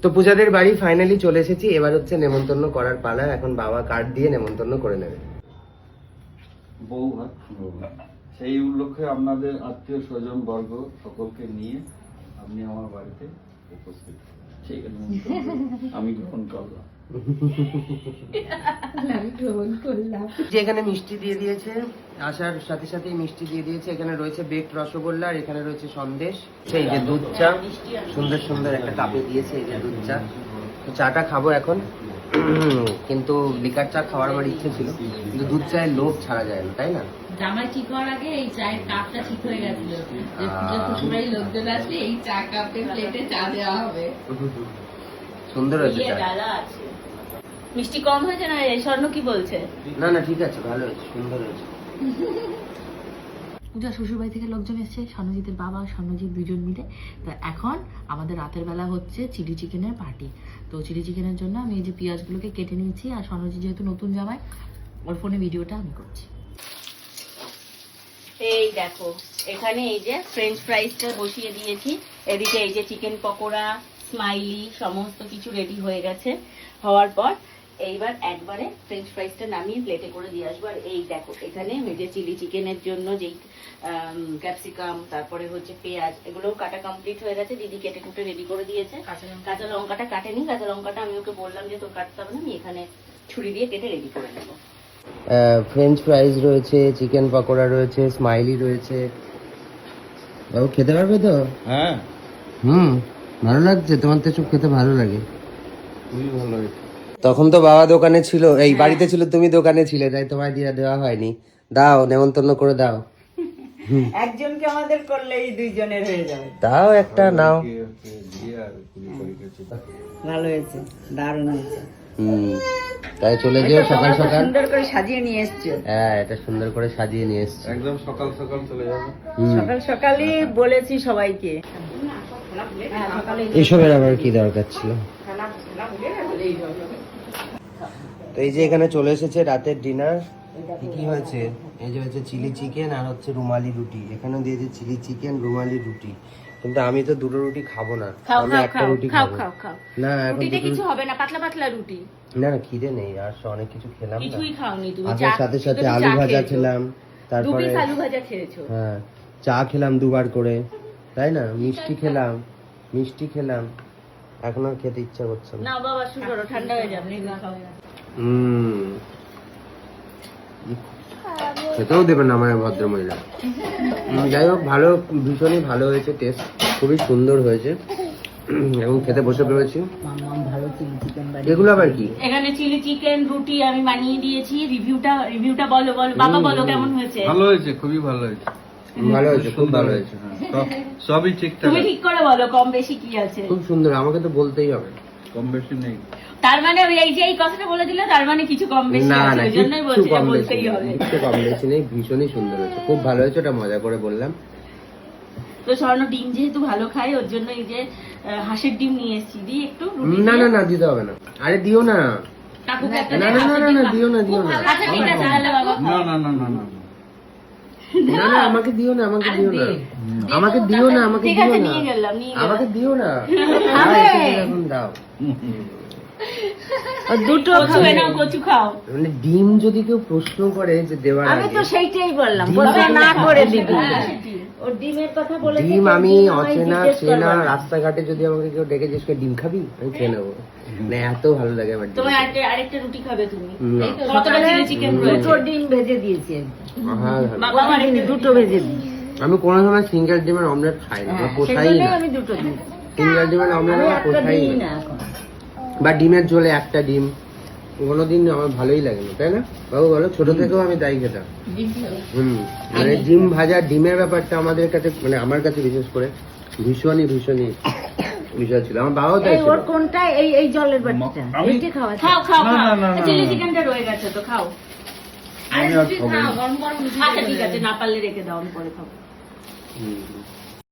তো পূজাদের বাড়ি ফাইনালি চলে এসেছি, এবার হচ্ছে নেমন্তন্ন করার পালা। এখন বাবা কার্ড দিয়ে নেমন্তন্ন করে নেবে। বউ ভাত সেই উপলক্ষে আপনাদের আত্মীয় স্বজন বর্গ সকলকে নিয়ে আপনি আমার বাড়িতে উপস্থিত, সেই আমি গ্রহণ করলাম। এখানে মিষ্টি দিয়ে দিয়েছে, আসার সাথে সাথেই মিষ্টি দিয়ে দিয়েছে। এখানে রয়েছে বেকড রসগোল্লা, আর এখানে রয়েছে সন্দেশ, সেই যে দুধ চা সুন্দর সুন্দর একটা কাপে দিয়েছে, এই যে দুধ চা। তো চাটা খাবো এখন, কিন্তু লিকার চা খাওয়ার আমার ইচ্ছে ছিল, কিন্তু দুধ চায়ের লোভ ছাড়া যায় না, তাই না? জামাই ঠিক হওয়ার আগে এই চায়ের কাপটা ঠিক হয়ে গেছিল, যে শ্বশুরবাড়ির লোকজন আসলে এই চা কাপে প্লেটে চা দেওয়া হবে। সুন্দর হয়েছে চা। মিষ্টি কম হয়েছে না? এই স্বর্ণ কি বলছে? না না ঠিক আছে, ভালো হয়েছে, সুন্দর হয়েছে। পূজা শ্বশুরবাড়ি থেকে লোকজন এসছে, স্বর্ণজিতের বাবা স্বর্ণজিৎ দুজন মিলে। তো এখন আমাদের রাতের বেলা হচ্ছে চিলি চিকেনের পার্টি। তো চিলি চিকেনের জন্য আমি এই যে পেঁয়াজগুলোকে কেটে নিয়েছি, আর স্বর্ণজিৎ যেহেতু নতুন জামাই, ওর ফোনে ভিডিওটা আমি করছি। এই দেখো, এখানে এই যে ফ্রেঞ্চ ফ্রাইসটা বসিয়ে দিয়েছি, এদিকে এই যে চিকেন পকোড়া, স্মাইলি সমস্ত কিছু রেডি হয়ে গেছে। হওয়ার পর এইবার একবারে ফ্রেঞ্চ ফ্রাইসটা নামিয়ে প্লেটে করে দিয়ে আসবো। আর এই দেখো, এখানে এই যে চিলি চিকেনের জন্য যেই ক্যাপসিকাম, তারপরে হচ্ছে পেঁয়াজ, এগুলোও কাটা কমপ্লিট হয়ে গেছে। দিদি কেটে কুটে রেডি করে দিয়েছে। কাঁচা লঙ্কাটা কাটেনি, কাঁচা লঙ্কাটা আমি ওকে বললাম যে তোর কাটতে হবে না, আমি এখানে ছুরি দিয়ে কেটে রেডি করে নেবো। ফ্রেঞ্চ ফ্রাইজ রয়েছে, চিকেন পকোড়া রয়েছে, স্মাইলি রয়েছে। বাবু খেতে পারবে তো? হ্যাঁ, ভালো লাগছে? তোমার তো সব খেতে ভালো লাগে। খুবই ভালো হয়েছে। তখন তো বাবা দোকানে ছিল, এই বাড়িতে ছিল, তুমি দোকানে ছিলে, তাই তোমায় দিয়ে দেওয়া হয়নি। দাও, নেমন্তন্ন করে দাও। একজনকে আমাদের করলেই দুইজনের হয়ে যাবে। দাও একটা, নাও। ভালো হয়েছে, দারুণ হয়েছে। তাই চলে যেও সকাল সকাল। সুন্দর করে সাজিয়ে নিয়ে এসছো। হ্যাঁ, এটা সুন্দর করে সাজিয়ে নিয়ে এসছি। একদম সকাল সকাল চলে যাবে। সকাল সকালই বলেছি সবাইকে। এসবের আবার কি দরকার ছিল? তো এই যে এখানে চলে এসেছে রাতের ডিনার। কি হয়েছে? এই যে হচ্ছে চিলি চিকেন আর হচ্ছে রুমালি রুটি। এখানেও দিয়েছে চিলি চিকেন, রুমালি রুটি। কিন্তু আমি তো দুটো রুটি খাবো না, আমি একটা রুটি খাবো। না, এখন কিছু হবে না, পাতলা পাতলা রুটি। না না, খিদে নেই, আর অনেক কিছু খেলাম না। কিছুই খাওনি তুমি, আসার সাথে সাথে আলু ভাজা খেলাম, তারপরে আলু ভাজা খেয়েছো। হ্যাঁ, চা খেলাম দুবার করে, তাই না? মিষ্টি খেলাম, এখন আর খেতে ইচ্ছা করছে না। না বাবা, শুরু করো, ঠান্ডা হয়ে যাবে। খেতেও দেবে না আমার ভদ্রমহিলা। যাই হোক, ভালো, ভীষণই ভালো হয়েছে, টেস্ট খুবই সুন্দর হয়েছে, এবং খেতে বসে পড়েছি। ভালো চিলি চিকেন। এগুলো আবার কি? এখানে চিলি চিকেন রুটি আমি বানিয়ে দিয়েছি। রিভিউটা বলো বাবা, বলো কেমন হয়েছে? ভালো হয়েছে, খুবই ভালো হয়েছে। ভালো হয়েছে, খুব ভালো হয়েছে। সবই ঠিকঠাক। তুমি ঠিক করে বলো কম বেশি কি আছে। খুব সুন্দর, আমাকে তো বলতেই হবে। কম বেশি নেই। তার মানে ওই এই যে এই কথাটা বলে দিলে, তার মানে কিছু কম বেশি না আছে, না, ওই জন্যই কিছু বলছি কম বেশি বলতেই নেই, হবে। কিছু কম বেশি নেই, ভীষণই সুন্দর হয়েছে, খুব ভালো হয়েছে, ওটা মজা করে বললাম। তো স্বর্ণ ডিম যেহেতু ভালো খায়, ওর জন্য এই যে হাঁসের ডিম নিয়ে এসেছি, দিই একটু রুটি না দিয়ে। না না, দিতে হবে না, আরে দিও না। কাকুকে একটা না দে, না না হাঁসের না ডিম না, খা। দিও না, দিও না। আচ্ছা ঠিক আছে, তাহলে বাবা না না না না না, না না, আমাকে দিও না, আমাকে দিও না, আমাকে দিও না, আমাকে ঠিক দিও আছে, না, নিয়ে গেলাম। আমাকে দিও না। আরে! এখন দাও। দুটো কচু এনাও, কচু খাও। মানে ডিম যদি কেউ প্রশ্ন করে যে দেওয়ার আমি আগে, তো সেইটাই বললাম, ডিম প্রশ্ন না করে দিবি। হাঁসের ডিম। ওর ডিমের কথা বলে ডিম আমি অচেনা চেনা রাস্তাঘাটে যদি আমাকে কেউ ডেকে জিজ্ঞেস করে ডিম খাবি, আমি খেয়ে নেবো। মানে এত ভালো লাগে আমার ডিম। তোমার আরেকটা রুটি খাবে তুমি? না। এই তো, কতটা চিলি চিকেন রয়েছে? দুটো ডিম ভেজে দিয়েছি। হ্যাঁ, বাবা আমার একটা দুটো ভেজে দিই। আমি কোনো সময় সিঙ্গেল ডিমের অমলেট খাই না, আমার পোষাই সেজন্য না। আমি দুটো দিই। সিঙ্গেল ডিমের অমলেট আমি আমার একটা পোষাই দিই না। না এখন। বা ডিমের ঝোলে একটা ডিম, কোনোদিন আমার ভালোই লাগে না, তাই না বাবু? বলো, ছোট থেকেও আমি তাই খেতাম। মানে ডিম ভাজা, ডিমের ব্যাপারটা আমাদের কাছে, মানে আমার কাছে বিশেষ করে ভীষণই বিষয় ছিল। আমার বাবাও তাই এই ছিল। ওর কোনটা? এই জলের বাটিটা, আমি- এইটা খাওয়া। খাও খাও না, খাও, না, না, না, চিলি না। চিকেনটা রয়ে গেছে তো খাও। আমি আর খাবো না। আচ্ছা ঠিক আছে, না পারলে রেখে দাও, আমি পরে খাবো। হুম।